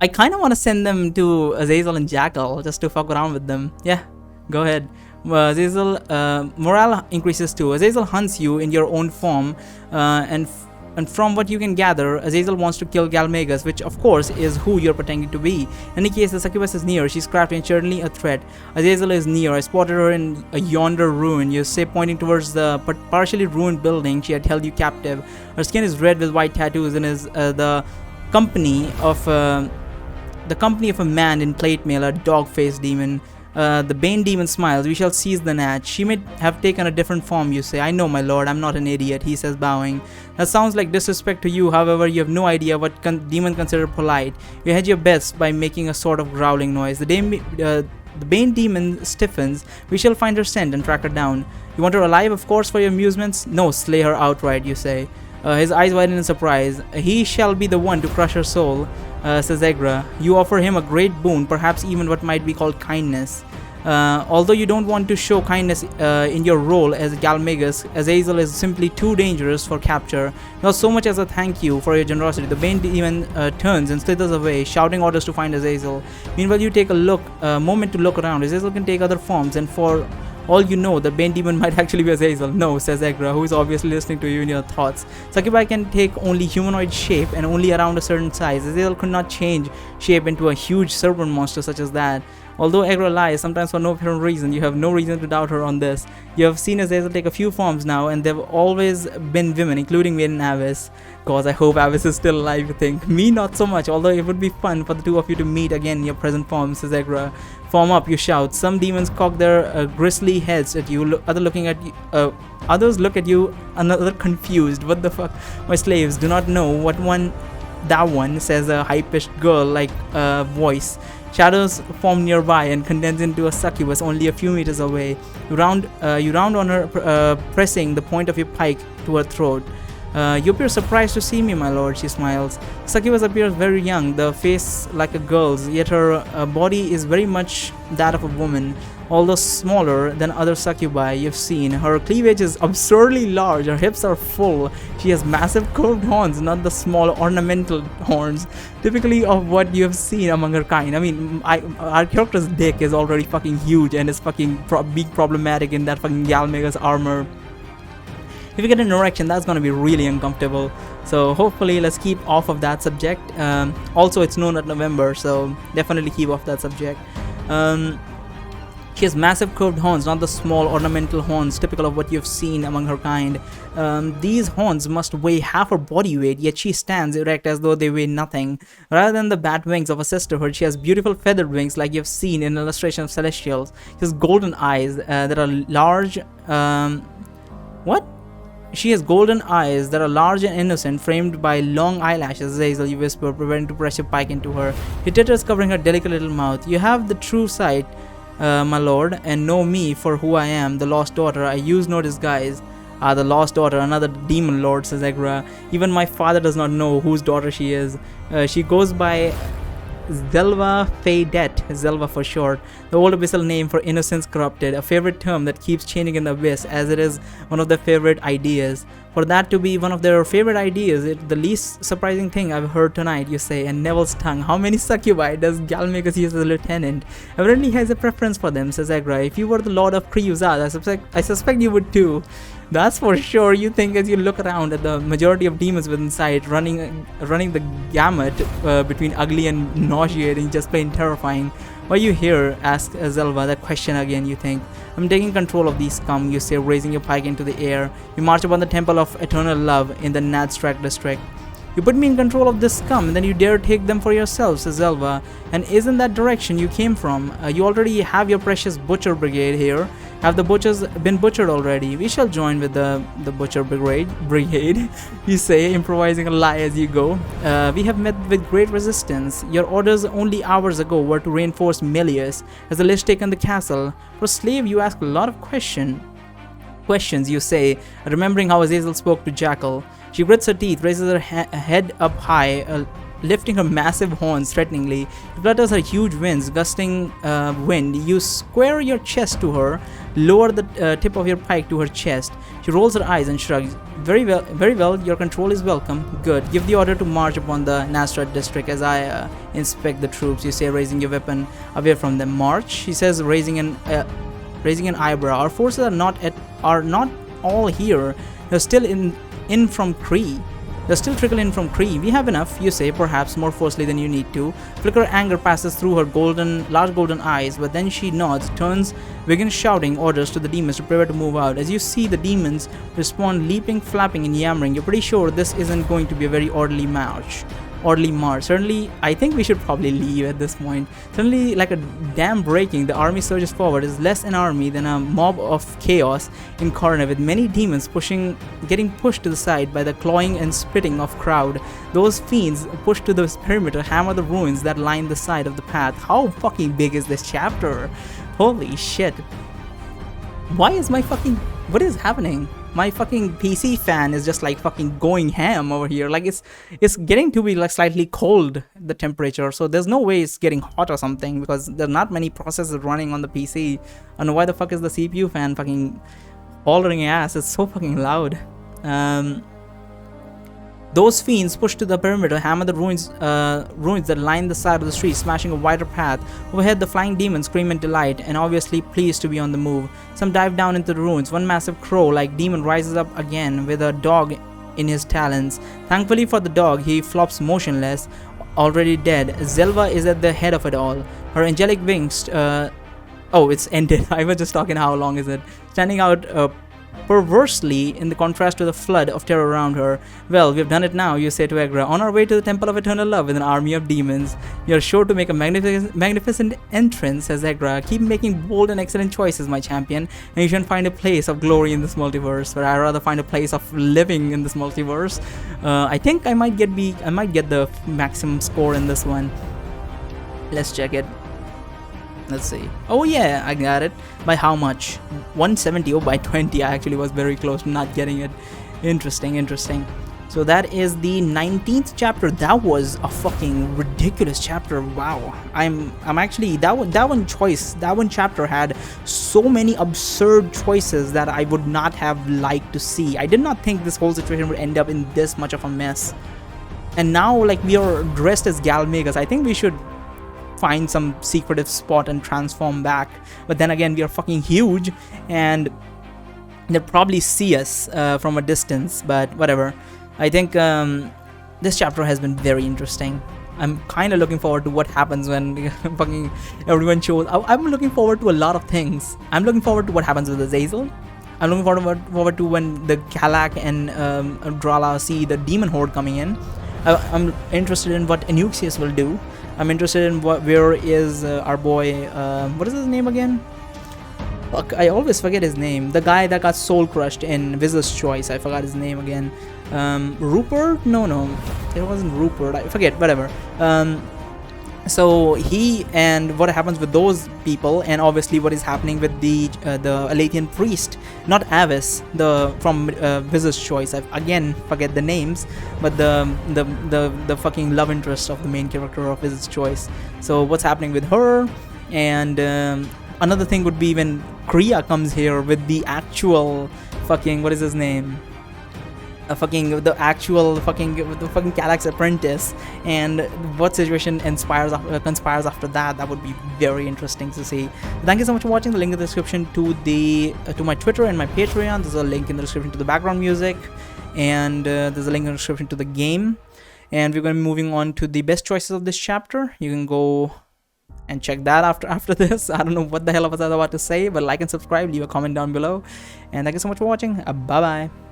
I kind of want to send them to Azazel and Jackal just to fuck around with them. Yeah, go ahead. Azazel, morale increases too. Azazel hunts you in your own form, and from what you can gather, Azazel wants to kill GaalMagus, which of course is who you're pretending to be. In any case, the succubus is near. She's crafty and certainly a threat. Azazel is near. I spotted her in a yonder ruin. You say, pointing towards the partially ruined building she had held you captive. Her skin is red with white tattoos and is the company of a man in plate mail, a dog-faced demon. The Bane demon smiles. We shall seize the natch. She may have taken a different form, you say. I know, my lord. I'm not an idiot, he says, bowing. That sounds like disrespect to you. However, you have no idea what demon consider polite. You hedge your bets by making a sort of growling noise. The Bane demon stiffens. We shall find her scent and track her down. You want her alive, of course, for your amusements? No, slay her outright, you say. His eyes widen in surprise. He shall be the one to crush her soul, says Egra. You offer him a great boon, perhaps even what might be called kindness. Although you don't want to show kindness in your role as GaalMagus, Azazel is simply too dangerous for capture. Not so much as a thank you for your generosity. The Bane demon turns and slithers away, shouting orders to find Azazel. Meanwhile, you take a moment to look around. Azazel can take other forms, and for all you know, the Bane demon might actually be Azazel. No, says Egra, who is obviously listening to you in your thoughts. Succubi can take only humanoid shape and only around a certain size. Azazel could not change shape into a huge serpent monster such as that. Although Egra lies, sometimes for no apparent reason, you have no reason to doubt her on this. You have seen Azazel take a few forms now, and they've always been women, including Maiden Avis. Cause I hope Avis is still alive, you think. Me, not so much, although it would be fun for the two of you to meet again in your present form, says Egra. Form up, you shout. Some demons cock their grisly heads at you, others look at you, another confused. What the fuck? My slaves do not know what that one, says a high-pitched girl-like voice. Shadows form nearby and condense into a succubus only a few meters away. You round on her, pressing the point of your pike to her throat. You appear surprised to see me, my lord, she smiles. Succubus appears very young, the face like a girl's, yet her body is very much that of a woman. Although smaller than other succubi you've seen, her cleavage is absurdly large, her hips are full. She has massive curved horns, not the small ornamental horns, typically of what you have seen among her kind. I mean, our character's dick is already fucking huge and is fucking being problematic in that fucking GaalMagus armor. If you get an erection, that's gonna be really uncomfortable. So hopefully let's keep off of that subject. Also, it's known at November, so definitely keep off that subject. She has massive curved horns, not the small ornamental horns typical of what you've seen among her kind. These horns must weigh half her body weight, yet she stands erect as though they weigh nothing. Rather than the bat wings of a sisterhood, she has beautiful feathered wings like you've seen in illustration of celestials. She has golden eyes that are large. She has golden eyes that are large and innocent, framed by long eyelashes. Azazel, you whisper, preparing to press your pike into her. Your titters covering her delicate little mouth. You have the true sight, my lord, and know me for who I am, the lost daughter. I use no disguise. The lost daughter, another demon lord, says Egra. Even my father does not know whose daughter she is. She goes by Zelva Faydet, Zelva for short, the old abyssal name for innocence corrupted, a favorite term that keeps changing in the abyss, as it is one of their favorite ideas. For that to be one of their favorite ideas, it's the least surprising thing I've heard tonight, you say, and Neville's tongue. How many succubi does GaalMagus use as a lieutenant? Evidently has a preference for them, says Egra. If you were the lord of Kriuzad, I suspect you would too. That's for sure, you think, as you look around at the majority of demons within sight, running the gamut between ugly and nauseating, just plain terrifying. Why are you here? Asks Zelva, that question again, you think. I'm taking control of these scum, you say, raising your pike into the air. You march upon the temple of eternal love in the Nadstrak district. You put me in control of this scum, and then you dare take them for yourself, says Zelva. And isn't that direction you came from? You already have your precious butcher brigade here. Have the butchers been butchered already? We shall join with the butcher brigade, you say, improvising a lie as you go. We have met with great resistance. Your orders only hours ago were to reinforce Melius. Has the Lich taken the castle? For a slave, you ask a lot of questions, you say, remembering how Azazel spoke to Jackal. She grits her teeth, raises her head up high, lifting her massive horns threateningly. She flutters her huge wings, gusting wind. You square your chest to her, lower the tip of your pike to her chest. She rolls her eyes and shrugs. Very well, very well. Your control is welcome. Good. Give the order to march upon the Nasrat district as I inspect the troops. You say, raising your weapon away from them. March. He says, raising an eyebrow. Our forces are not all here. They're still in from Kree. They're still trickle in from Kree. We have enough, you say, perhaps more forcefully than you need to. Flicker anger passes through her large golden eyes, but then she nods, begins shouting orders to the demons to prepare to move out. As you see the demons respond, leaping, flapping, and yammering, you're pretty sure this isn't going to be a very orderly march. Certainly, I think we should probably leave at this point. Suddenly, like a dam breaking, the army surges forward. Is less an army than a mob of chaos incarnate, with many demons getting pushed to the side by the clawing and spitting of crowd. Those fiends pushed to the perimeter hammer the ruins that line the side of the path. How fucking big is this chapter? Holy shit. What is happening? My fucking PC fan is just like fucking going ham over here. Like it's getting to be like slightly cold, the temperature, so there's no way it's getting hot or something because there's not many processors running on the PC. I don't know why the fuck is the CPU fan fucking hollering ass. It's so fucking loud. Those fiends push to the perimeter, hammer the ruins that line the side of the street, smashing a wider path. Overhead, the flying demons scream in delight and obviously pleased to be on the move. Some dive down into the ruins. One massive crow-like demon rises up again with a dog in his talons. Thankfully for the dog, he flops motionless, already dead. Zelva is at the head of it all. Her angelic wings... oh, it's ended. I was just talking how long is it. Standing out... perversely in the contrast to the flood of terror around her. Well, we've done it now, you say to Egra. On our way to the Temple of Eternal Love with an army of demons. You're sure to make a magnificent entrance, says Egra. Keep making bold and excellent choices, my champion, and you shouldn't find a place of glory in this multiverse, but I'd rather find a place of living in this multiverse. I think I might get the maximum score in this one. Let's check it. Let's see. Oh yeah, I got it. By how much? 170. Oh, by 20. I actually was very close to not getting it. Interesting. So that is the 19th chapter. That was a fucking ridiculous chapter. Wow. I'm actually that one chapter had so many absurd choices that I would not have liked to see. I did not think this whole situation would end up in this much of a mess. And now, like, we are dressed as GaalMagus. I think we should find some secretive spot and transform back, but then again we are fucking huge and they'll probably see us from a distance, but whatever. I think this chapter has been very interesting. I'm kind of looking forward to what happens when fucking everyone shows. I'm looking forward to a lot of things. I'm looking forward to what happens with Azazel. I'm looking forward to when the Kalak and Drala see the demon horde coming in. I'm interested in what Anuxius will do. I'm interested in where is our boy, what is his name again? Fuck, I always forget his name. The guy that got soul crushed in Wizard's Choice. I forgot his name again. Rupert? No, it wasn't Rupert. I forget, whatever. So he and what happens with those people, and obviously what is happening with the Alathian priest, not Avis, from Wizard's Choice. I again forget the names, but the fucking love interest of the main character of Wizard's Choice. So what's happening with her? And another thing would be when Kriya comes here with the actual fucking, what is his name? The fucking Kalak's apprentice, and what situation conspires after that. That would be very interesting to see. Thank you so much for watching. The link in the description to my Twitter and my Patreon. There's a link in the description to the background music, and there's a link in the description to the game. And we're going to be moving on to the best choices of this chapter. You can go and check that after this. I don't know what the hell I was about to say, but like and subscribe, leave a comment down below, and thank you so much for watching. Bye bye.